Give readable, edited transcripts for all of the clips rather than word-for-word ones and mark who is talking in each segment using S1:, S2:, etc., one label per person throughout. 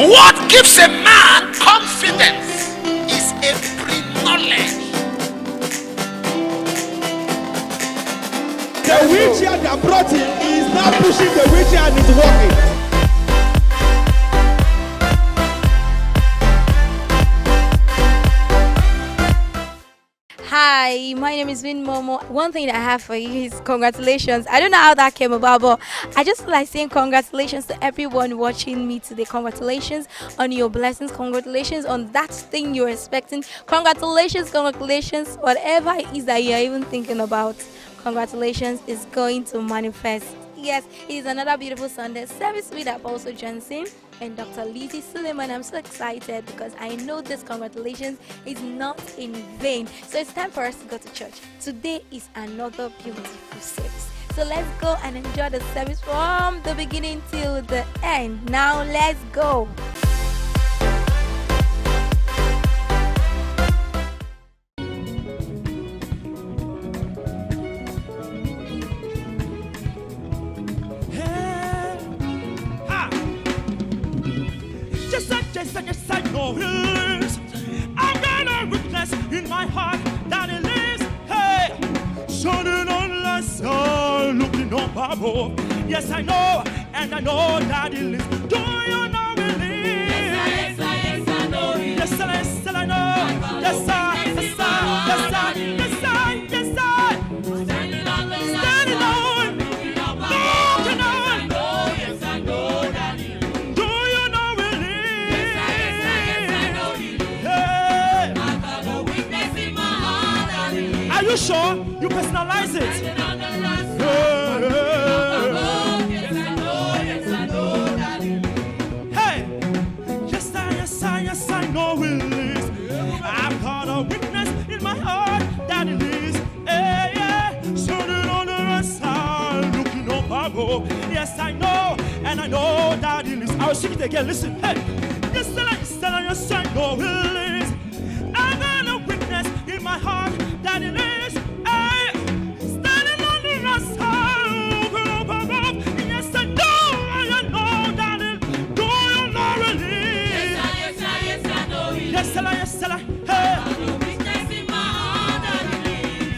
S1: What gives a man confidence is a pre-knowledge.
S2: The wheelchair that brought him is now pushing the wheelchair and it's walking.
S3: Hi, my name is Vin Momo. One thing that I have for you is congratulations. I don't know how that came about, but I just feel like saying congratulations to everyone watching me today. Congratulations on your blessings. Congratulations on that thing you're expecting. Congratulations, whatever it is that you're even thinking about. Congratulations is going to manifest. Yes, it is another beautiful Sunday service with Apostle Johnson and Dr. Lizzie Suleiman. I'm so excited because I know this congratulations is not in vain. So it's time for us to go to church. Today is another beautiful service. So let's go and enjoy the service from the beginning till the end. Now let's go.
S4: Yes, I know it is. I've got a witness in my heart that it is. Hey, shining on the sun, looking up above. Yes, I know, and I know that it is. Do you know it is? Yes, I know it is. Yes, I know. Yes, I. Standing on the line, looking up above. Yes, I know that it is. Are you sure? You personalize it. Hey, yes, I know it is. I've got a witness in my heart that it is. Hey, yeah, standing on the side, looking up above. Yes, I know, and I know that it is. I'll sing it again. Listen, hey, yes, I know it is. I've got a witness in my heart that it is.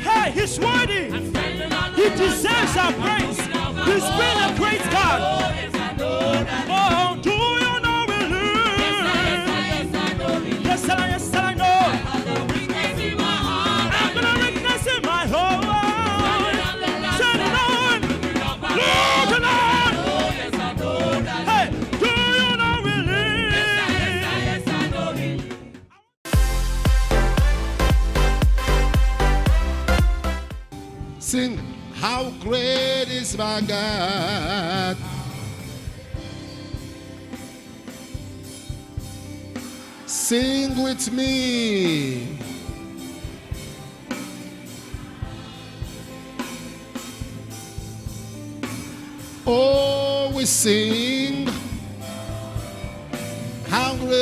S4: Hey, he's worthy. He deserves our praise. He's been a great God. Oh, do you know it? Yes, I know. I'm gonna witness in my heart. Standing on. Looking on. Hey, do you know it?
S1: Sing, how great is my God. Sing with me. Oh, we sing, how great.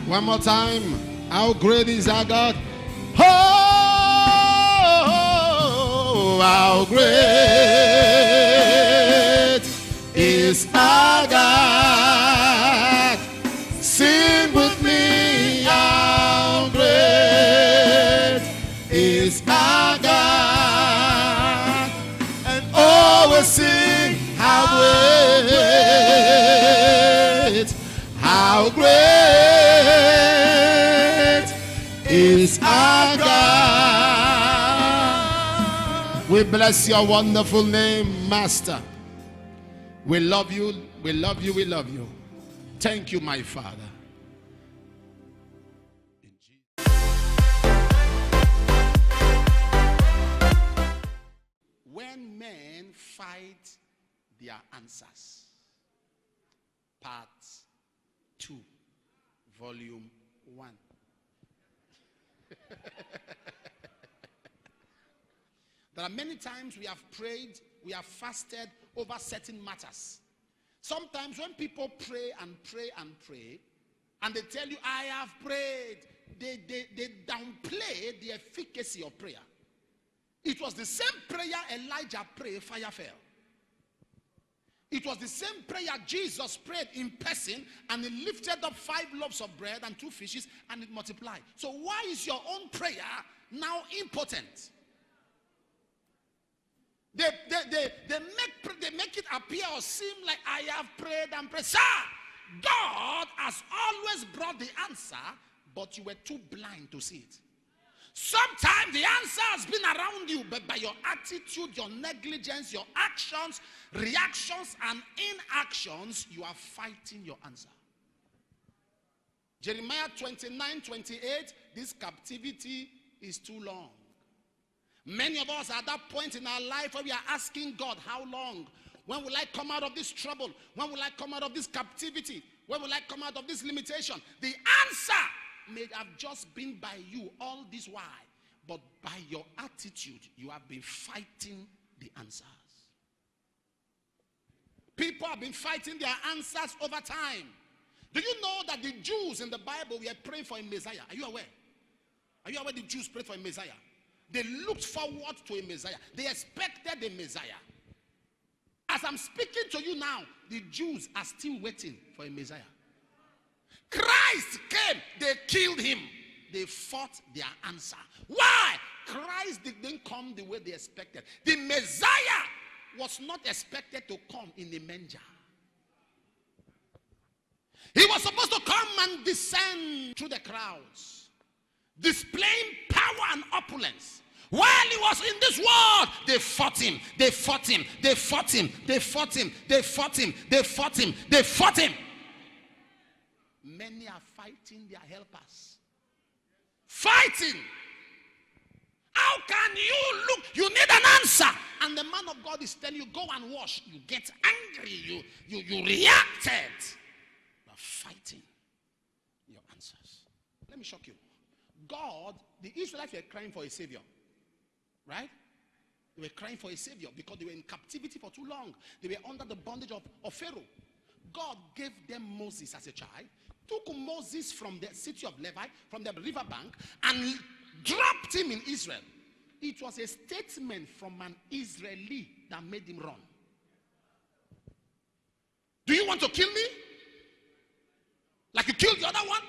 S1: One more time. How great is our God? Oh, how great is our God. Sing with me. How great is our God. And always sing, how great, how great is our God. We bless your wonderful name, Master. We love you, we love you, we love you. Thank you, my Father. When men fight their answers, part 2, volume 1. There are many times we have prayed, we have fasted over certain matters. Sometimes when people pray and pray and pray, and they tell you, I have prayed, downplay the efficacy of prayer. It was the same prayer Elijah prayed, fire fell. It was the same prayer Jesus prayed in person, and he lifted up 5 loaves of bread and 2 fishes, and it multiplied. So why is your own prayer now impotent? They make it appear or seem like I have prayed and prayed. Sir, God has always brought the answer, but you were too blind to see it. Sometimes the answer has been around you, but by your attitude, your negligence, your actions, reactions, and inactions, you are fighting your answer. Jeremiah 29:28, this captivity is too long. Many of us are at that point in our life where we are asking God, how long? When will I come out of this trouble? When will I come out of this captivity? When will I come out of this limitation? The answer may have just been by you all this while, but by your attitude, you have been fighting the answers. People have been fighting their answers over time. Do you know that the Jews in the Bible were praying for a Messiah? Are you aware? Are you aware the Jews prayed for a Messiah? They looked forward to a Messiah. They expected a Messiah. As I'm speaking to you now, the Jews are still waiting for a Messiah. Christ came, they killed him. They fought their answer. Why? Christ didn't come the way they expected. The Messiah was not expected to come in a manger. He was supposed to come and descend through the crowds, displaying power and opulence. While he was in this world, they fought him. They fought him. They fought him. They fought him. They fought him. They fought him. They fought him. Many are fighting their helpers. Fighting. How can you look? You need an answer. And the man of God is telling you, go and wash. You get angry. You reacted. You are fighting your answers. Let me shock you. God, the Israelites were crying for a savior. Right? They were crying for a savior because they were in captivity for too long. They were under the bondage of Pharaoh. God gave them Moses as a child, took Moses from the city of Levi, from the riverbank, and dropped him in Israel. It was a statement from an Israeli that made him run. Do you want to kill me? Like you killed the other one?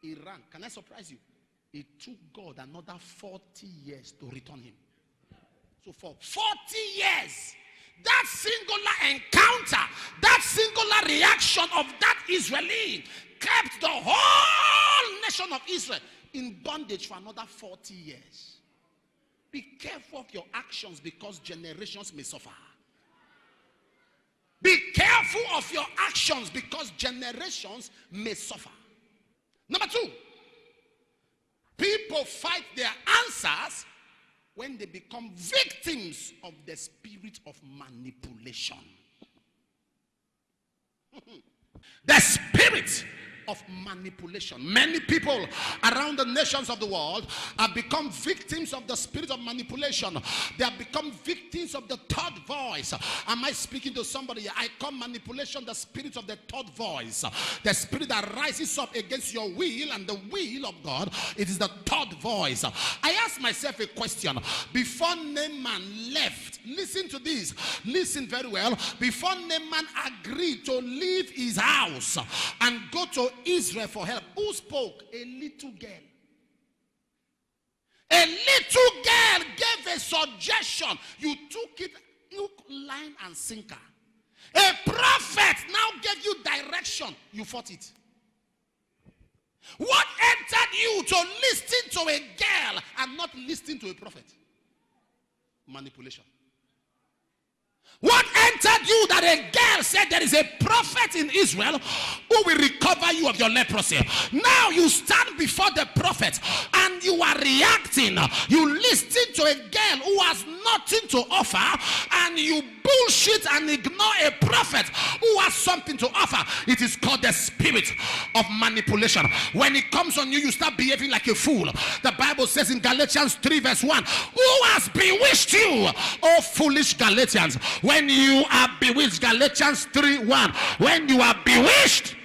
S1: He ran. Can I surprise you? It took God another 40 years to return him. So for 40 years, that singular encounter, that singular reaction of that Israeli kept the whole nation of Israel in bondage for another 40 years. Be careful of your actions because generations may suffer. Be careful of your actions because generations may suffer. Number 2, people fight their answers when they become victims of the spirit of manipulation. The spirit of manipulation. Many people around the nations of the world have become victims of the spirit of manipulation. They have become victims of the third voice. Am I speaking to somebody? I call manipulation the spirit of the third voice. The spirit that rises up against your will and the will of God. It is the third voice. I asked myself a question. Before Naaman left, listen to this. Listen very well. Before Naaman agreed to leave his house and go to Israel for help, who spoke? A little girl. A little girl gave a suggestion. You took it hook, line, and sinker. A prophet now gave you direction. You fought it. What entered you to listen to a girl and not listen to a prophet? Manipulation. What entered you that a girl said there is a prophet in Israel who will recover you of your leprosy? Now you stand before the prophet and you are reacting. You listen to a girl who has nothing to offer and you bullshit and ignore a prophet who has something to offer. It is called the spirit of manipulation. When it comes on you, you start behaving like a fool. The Bible says in Galatians 3 verse 1, who has bewitched you, O foolish Galatians? When you are bewitched, Galatians 3:1. When you are bewitched,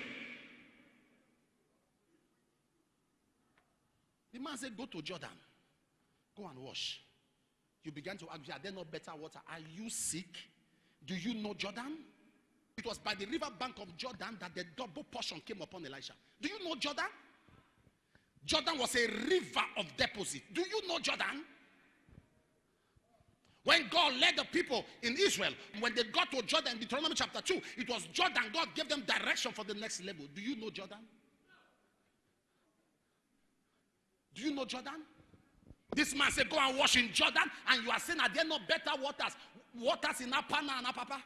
S1: The man said, go to Jordan. Go and wash. You began to argue, are there no better water? Are you sick? Do you know Jordan? It was by the river bank of Jordan that the double portion came upon Elisha. Do you know Jordan? Jordan was a river of deposit. Do you know Jordan? When God led the people in Israel, when they got to Jordan, Deuteronomy chapter 2, it was Jordan. God gave them direction for the next level. Do you know Jordan? Do you know Jordan? This man said, go and wash in Jordan, and you are saying, are there no better waters? Waters in Apana and Apapa?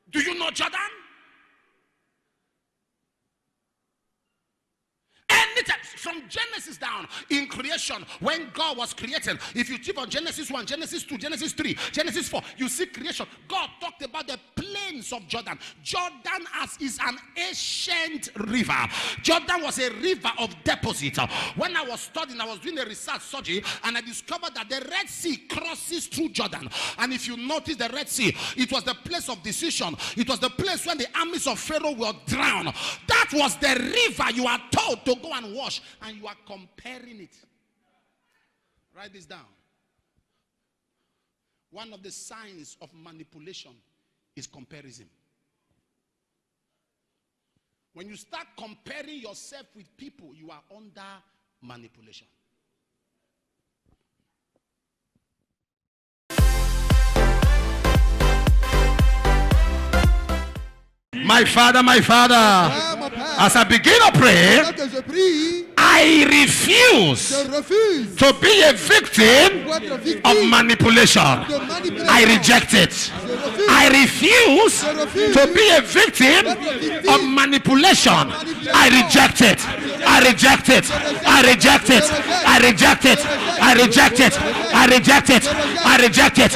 S1: Do you know Jordan? Anytime, from Genesis down in creation, when God was created, if you keep on Genesis 1, Genesis 2, Genesis 3, Genesis 4, you see creation. God talked about the plains of Jordan. Jordan is an ancient river. Jordan was a river of deposit. When I was studying, I was doing a research study, and I discovered that the Red Sea crosses through Jordan. And if you notice the Red Sea, it was the place of decision. It was the place when the armies of Pharaoh were drowned. That was the river you are told to go and wash, and you are comparing it. Write this down. One of the signs of manipulation is comparison. When you start comparing yourself with people, you are under manipulation. My Father, as I begin to pray, I refuse to be a victim of manipulation. I reject it. I refuse to be a victim of manipulation. I reject it. I reject it. I reject it. I reject it. I reject it. I reject it. I reject it.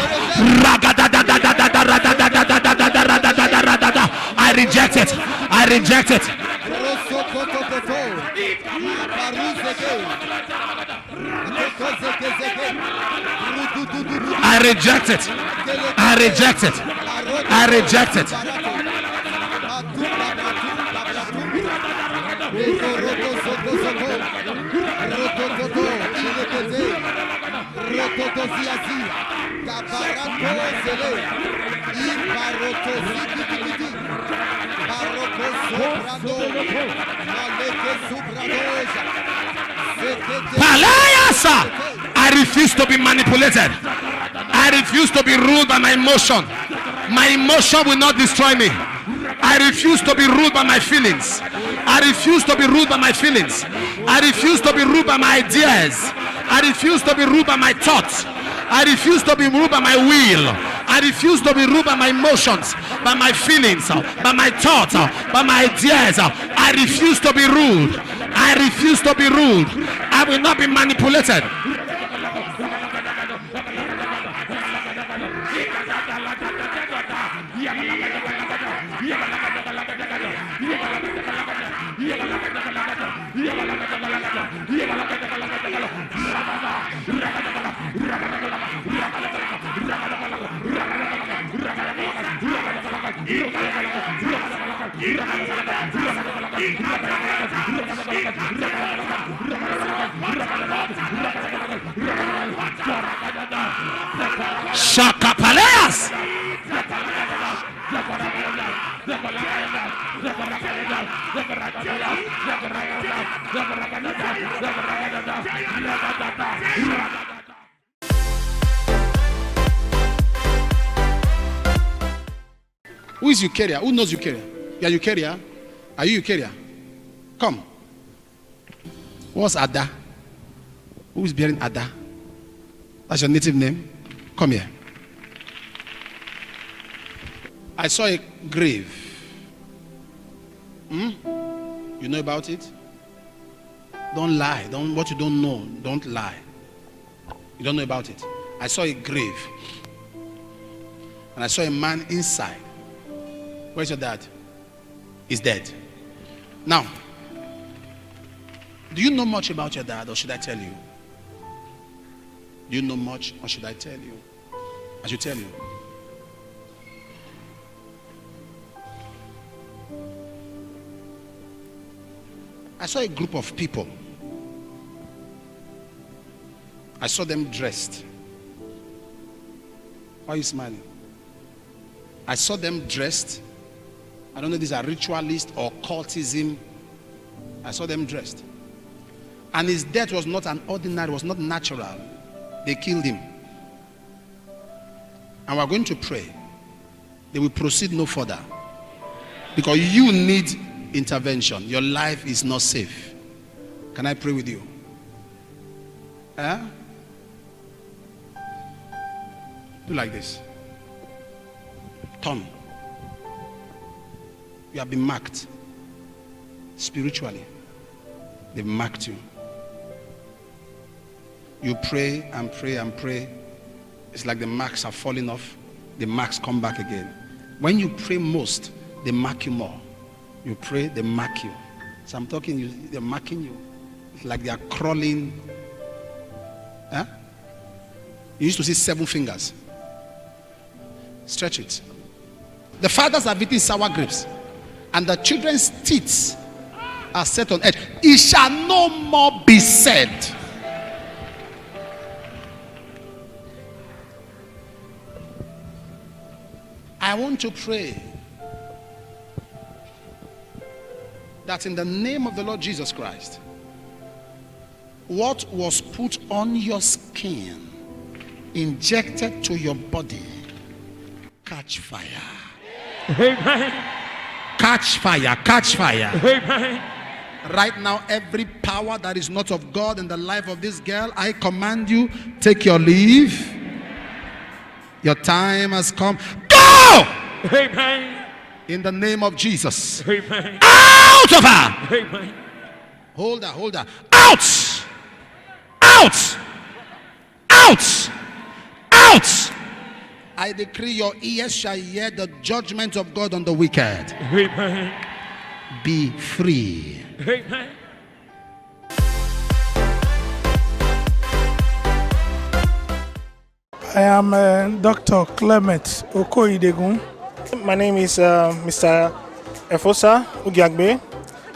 S1: I reject it. I reject it. I reject it. I reject it. I reject it. I refuse to be manipulated. I refuse to be ruled by my emotion. My emotion will not destroy me. I refuse to be ruled by my feelings. I refuse to be ruled by my feelings. I refuse to be ruled by my ideas. I refuse to be ruled by my thoughts. I refuse to be ruled by my will. I refuse to be ruled by my emotions, by my feelings, by my thoughts, by my ideas. I refuse to be ruled. I refuse to be ruled. I will not be manipulated. Shakapaleas.
S5: Who is Eukarya? Who knows Eukarya? You are Eukarya? Are you Eukarya? Come. What's Ada? Who is bearing Ada? That's your native name? Come here. I saw a grave. You know about it? Don't lie. What you don't know, don't lie. You don't know about it. I saw a grave. And I saw a man inside. Where's your dad? He's dead. Now, do you know much about your dad, or should I tell you? Do you know much, or should I tell you? I should tell you. I saw a group of people. I saw them dressed. Why are you smiling? I saw them dressed. I don't know if these are ritualists or cultism. I saw them dressed. And his death was not an ordinary, was not natural. They killed him. And we're going to pray. They will proceed no further. Because you need intervention. Your life is not safe. Can I pray with you? Do like this. Turn. You have been marked. Spiritually. They've marked you. You pray and pray and pray. It's like the marks are falling off. The marks come back again. When you pray most, they mark you more. You pray, they mark you. So I'm talking, they're marking you. It's like they are crawling. Huh? You used to see 7 fingers. Stretch it. The fathers have eaten sour grapes, and the children's teeth are set on edge. It shall no more be said. I want to pray that in the name of the Lord Jesus Christ, what was put on your skin, injected to your body, catch fire.
S4: Amen.
S5: Catch fire, catch fire.
S4: Amen.
S5: Right now, every power that is not of God in the life of this girl, I command you, take your leave. Your time has come. Go!
S4: Amen.
S5: In the name of Jesus.
S4: Amen.
S5: Out of her!
S4: Amen.
S5: Hold her, hold her. Out! Out! Out! Out! I decree your ears shall hear the judgment of God on the wicked.
S4: Amen.
S5: Be free.
S4: Amen.
S6: I am Dr. Clement Okoyidegun.
S7: My name is Mr. Efosa Ugiagbe.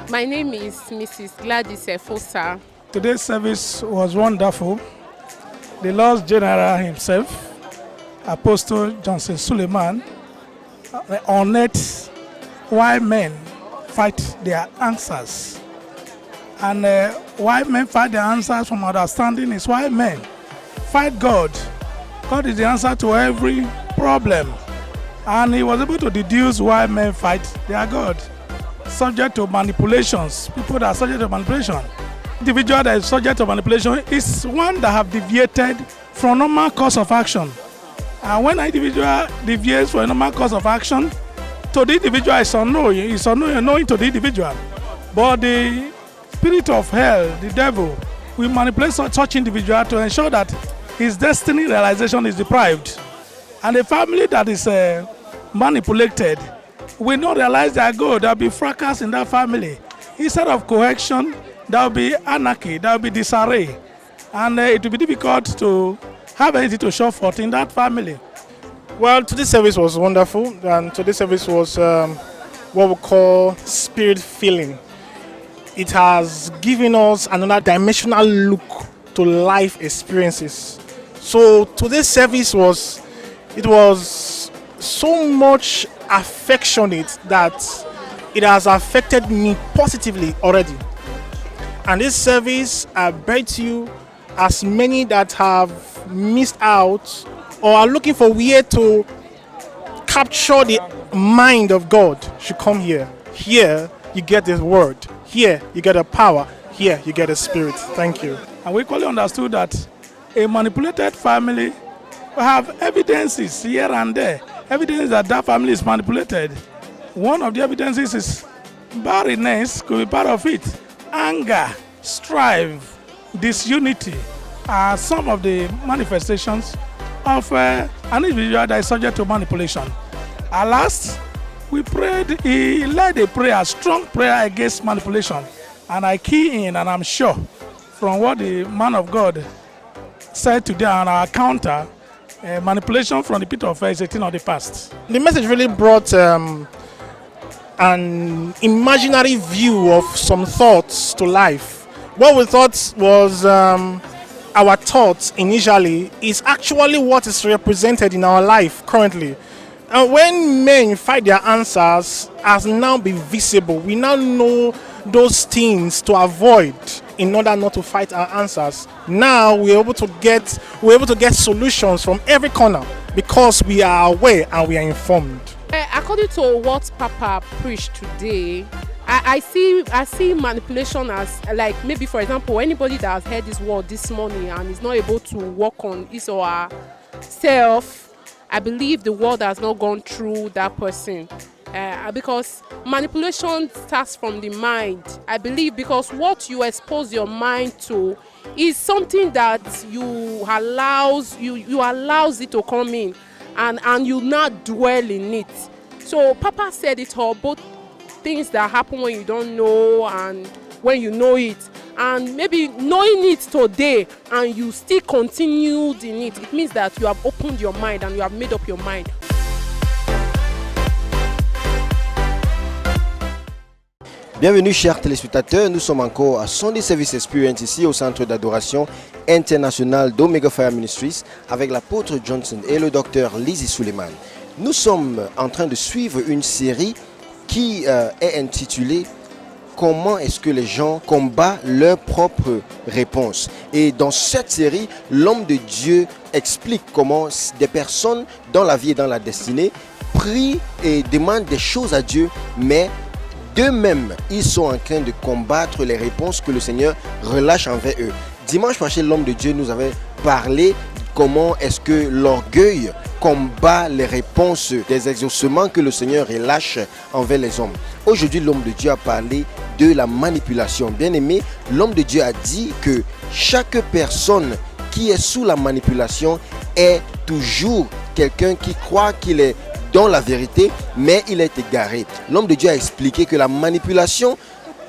S8: My name is Mrs. Gladys Efosa.
S6: Today's service was wonderful. The Lord's General himself, Apostle Johnson Suleiman, on it why men fight their answers. And why men fight their answers from understanding is why men fight God. God is the answer to every problem. And he was able to deduce why men fight their God. Subject to manipulations, people that are subject to manipulation. Individual that is subject to manipulation is one that have deviated from normal course of action. And when an individual deviates from a normal course of action, to the individual is unknowing to the individual. But the spirit of hell, the devil, will manipulate such individual to ensure that his destiny realization is deprived. And a family that is manipulated will not realize their goal. There will be fracas in that family. Instead of cohesion, there will be anarchy, there will be disarray. And it will be difficult to have anything to show forth in that family.
S7: Well, today's service was wonderful, and today's service was what we call spirit filling. It has given us another dimensional look to life experiences. So today's service was so much affectionate that it has affected me positively already. And this service, I bet you, as many that have missed out or are looking for where to capture the mind of God, should come here. Here you get the word. Here you get the power. Here you get the spirit. Thank you.
S6: And we clearly understood that a manipulated family will have evidences here and there. Evidence that that family is manipulated. One of the evidences is barrenness, could be part of it. Anger, strife, disunity are some of the manifestations of an individual that is subject to manipulation. At last, we prayed, he led a prayer, a strong prayer against manipulation. And I key in, and I'm sure from what the man of God said today on our counter, manipulation from the pit of hell is a thing of the past.
S7: The message really brought an imaginary view of some thoughts to life. What we thought was our thoughts initially is actually what is represented in our life currently. And when men find their answers has now been visible, we now know those things to avoid in order not to fight our answers. Now we're able to get solutions from every corner because we are aware and we are informed.
S8: According to what Papa preached today, I see manipulation as, like, maybe for example, anybody that has heard this word this morning and is not able to work on his or her self, I believe the word has not gone through that person. Because manipulation starts from the mind, I believe, because what you expose your mind to is something that you allows it to come in, and you not dwell in it. So Papa said it all, both things that happen when you don't know and when you know it, and maybe knowing it today and you still continued in it. It means that you have opened your mind and you have made up your mind.
S9: Bienvenue chers téléspectateurs, nous sommes encore à Sunday Service Experience ici au centre d'adoration international d'Omega Fire Ministries avec l'apôtre Johnson et le docteur Lizzie Suleiman. Nous sommes en train de suivre une série qui est intitulée Comment est-ce que les gens combattent leurs propres réponses. Et dans cette série, l'homme de Dieu explique comment des personnes dans la vie et dans la destinée prient et demandent des choses à Dieu, mais d'eux-mêmes, ils sont en train de combattre les réponses que le Seigneur relâche envers eux. Dimanche passé, l'homme de Dieu nous avait parlé comment est-ce que l'orgueil combat les réponses des exaucements que le Seigneur relâche envers les hommes. Aujourd'hui, l'homme de Dieu a parlé de la manipulation. Bien aimé, l'homme de Dieu a dit que chaque personne qui est sous la manipulation est toujours quelqu'un qui croit qu'il est dans la vérité, mais il est égaré. L'homme de Dieu a expliqué que la manipulation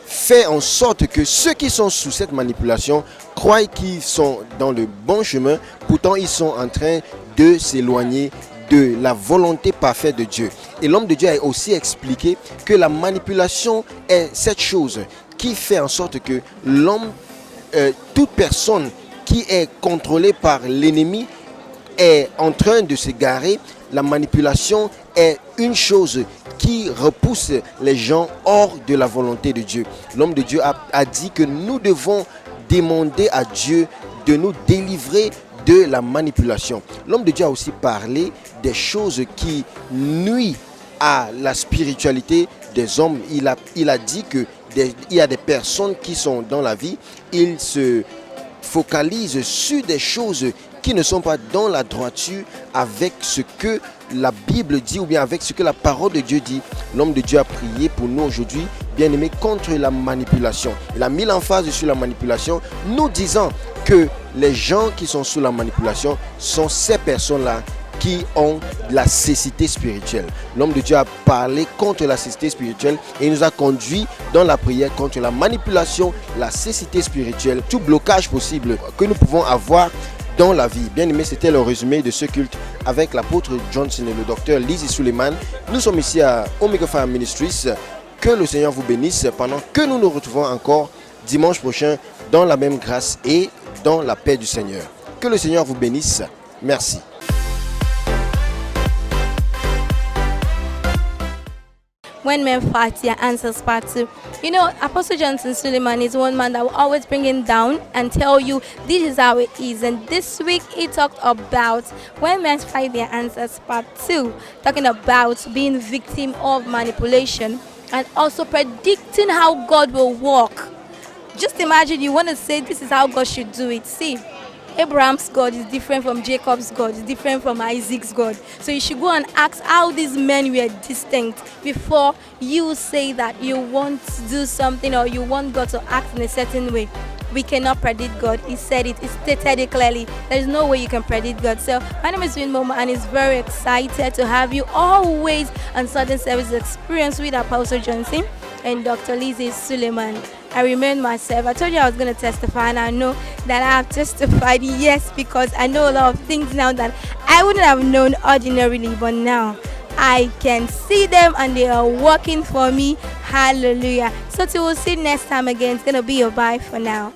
S9: fait en sorte que ceux qui sont sous cette manipulation croient qu'ils sont dans le bon chemin, pourtant ils sont en train de s'éloigner de la volonté parfaite de Dieu. Et l'homme de Dieu a aussi expliqué que la manipulation est cette chose qui fait en sorte que l'homme, toute personne qui est contrôlée par l'ennemi est en train de s'égarer. La manipulation est une chose qui repousse les gens hors de la volonté de Dieu. L'homme de Dieu a dit que nous devons demander à Dieu de nous délivrer de la manipulation. L'homme de Dieu a aussi parlé des choses qui nuisent à la spiritualité des hommes. Il a dit que il y a des personnes qui sont dans la vie, ils se focalisent sur des choses qui ne sont pas dans la droiture avec ce que la Bible dit ou bien avec ce que la parole de Dieu dit. L'homme de Dieu a prié pour nous aujourd'hui, bien aimé, contre la manipulation. Il a mis l'emphase sur la manipulation, nous disant que les gens qui sont sous la manipulation sont ces personnes-là qui ont la cécité spirituelle. L'homme de Dieu a parlé contre la cécité spirituelle et il nous a conduit dans la prière contre la manipulation, la cécité spirituelle, tout blocage possible que nous pouvons avoir dans la vie. Bien aimé, c'était le résumé de ce culte avec l'apôtre Johnson et le docteur Lizzie Suleiman. Nous sommes ici à Omega Fire Ministries. Que le Seigneur vous bénisse pendant que nous nous retrouvons encore dimanche prochain dans la même grâce et dans la paix du Seigneur. Que le Seigneur vous bénisse. Merci.
S3: When Men Fight, Their Answers Part 2. You know, Apostle Johnson Suleiman is one man that will always bring him down and tell you this is how it is. And this week he talked about When Men Fight Their Answers Part 2, talking about being victim of manipulation and also predicting how God will work. Just imagine you want to say this is how God should do it. See, Abraham's God is different from Jacob's God, is different from Isaac's God. So you should go and ask how these men were distinct before you say that you want to do something or you want God to act in a certain way. We cannot predict God. He said it, he stated it clearly. There is no way you can predict God. So my name is Win Momo and it's very excited to have you always on Southern Service Experience with Apostle Johnson and Dr. Lizzie Suleiman. I remain myself. I told you I was going to testify, and I know that I have testified, yes, because I know a lot of things now that I wouldn't have known ordinarily, but now I can see them and they are working for me. Hallelujah. So till we'll see next time again. It's gonna be a bye for now.